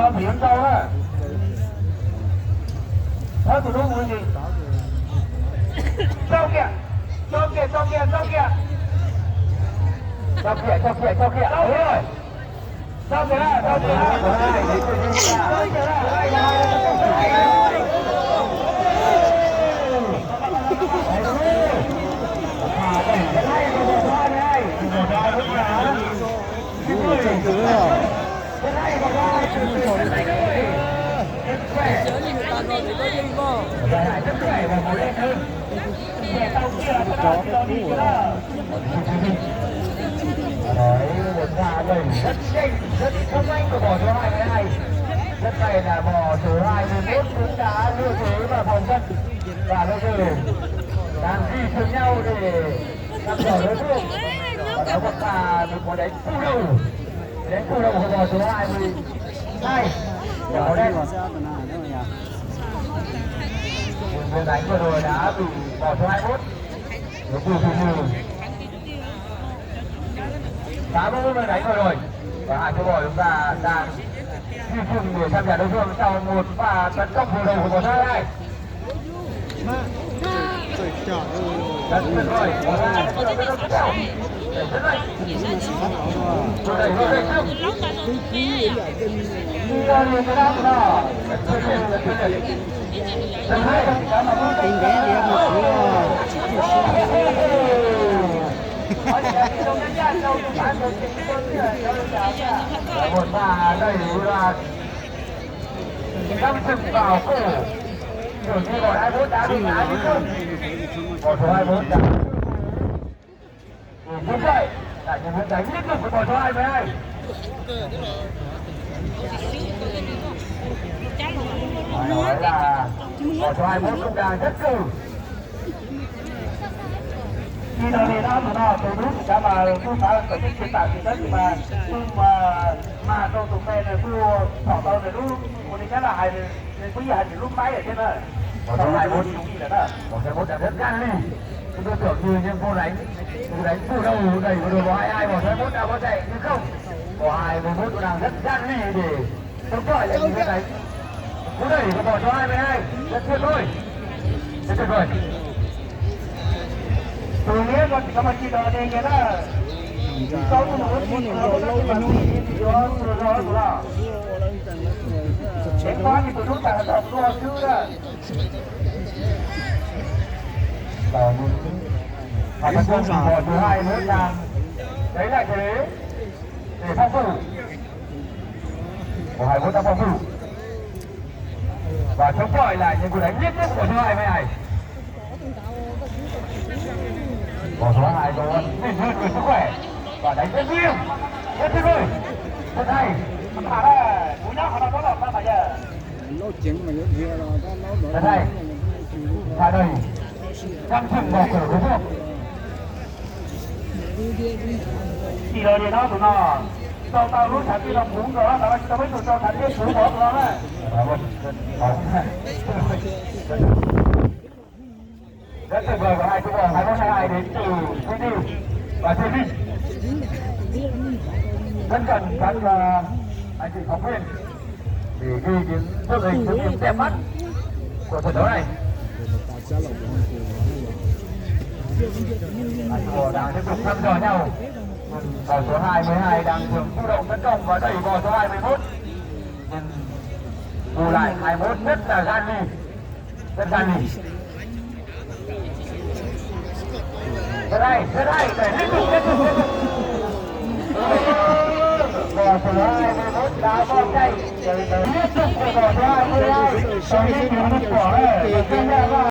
nó biển đâu á. Thôi tụi nó vui gì? Trong kìa, trong kìa, trong kìa, trong kìa. Trong kìa, trong kìa, trong kìa. Đúng rồi. Trong kìa, trong kìa. Rất khỏe và màu đen hơn. Nhẹ tàu kia là nó đi kia đó. Đấy, một pha đẩy rất nhanh, rất không anh của bò số 22. Rất này là bò số 21 cũng đã đưa thế vào vòng cân. Và bây giờ đang di chuyển nhau để gặp gỡ đối phương. Và đó một pha một đánh cú đầu. Đánh cú đầu của bò số 22. Màu đen. Một đánh vừa rồi đã bị bỏ số 21. Từ từ. Khá bốn mươi đánh vừa rồi. Và hai chú bò chúng ta đang di chuyển để tham gia đối phương sau một pha tấn công vừa đầu của bò số 22. Rất tuyệt vời. Bò số 22 vừa đầu tiếp theo. Rất mạnh. Vừa đẩy trước. Đi liền cái đáp đó. Em bé đi một một pha đẩy là đâm trực vào cổ rồi khi gọi 21 đã bị ngã đi không còn số 21 đã đứng dậy lại nhận hướng đánh liên tục của bò số 22. Phải nói là bò số 21 cũng đang rất cừ. Khi đầu tiên đó nó tôi biết cả mà tôi phải tổ chức hiện tại thì tất mà tôi tụi mình là tôi họ tôi là lúc một cái là hay bây giờ thì lúc máy ở trên đó bò số 21 chúng gì đó bò số 21 đã rất gan đi. Tôi tưởng như những cô đánh từ đầu đẩy vào đường bò 22 bò số 21 đã có chạy nhưng không bò 21 đang rất gan đi để chống chọi lại những cái đánh cú đẩy của bò số 22 rất tuyệt vời, rất tuyệt vời. Từ nghĩa còn có một chi đó đây nghĩa là sau một lúc rồi đến quá thì tụi nó chẳng là đua chứ đó. Và một con bò số 21 đang đấy lại thế để phong phủ. Bò 21 đang phong phủ và chống chọi lại những cú đánh liên tiếp của số 22. Bò số 2 có nhìn hơn về sức khỏe và đánh rất nghiêm, rất tuyệt vời, rất hay. Mà là cú nhóc họ nó là bây giờ. Rất hay. Pha đầy căng thẳng vào cổ đối phương. Chỉ rồi thì nó tụi nó sau tao lúc thằng kia nó muốn rồi, tao mới tụi cho thằng kia phủ bỏ nó đấy. Rất tuyệt vời của hai chú bò 21-22 đến từ Quy Điêu và Thùy Linh. Rất cần các anh chị phóng viên để ghi những bức hình những điểm đẹp mắt của trận đấu này. Hai chú bò đang tiếp tục thăm dò nhau. Bò số 22 đang thường chủ động tấn công và đẩy bò số 21. Nhưng bù lại 21 rất là gan lì, rất gan lì. Rất hay, đẩy liên tục. Bò số 21 đã bỏ chạy, liên tục của bò số 22, sau khi nó bỏ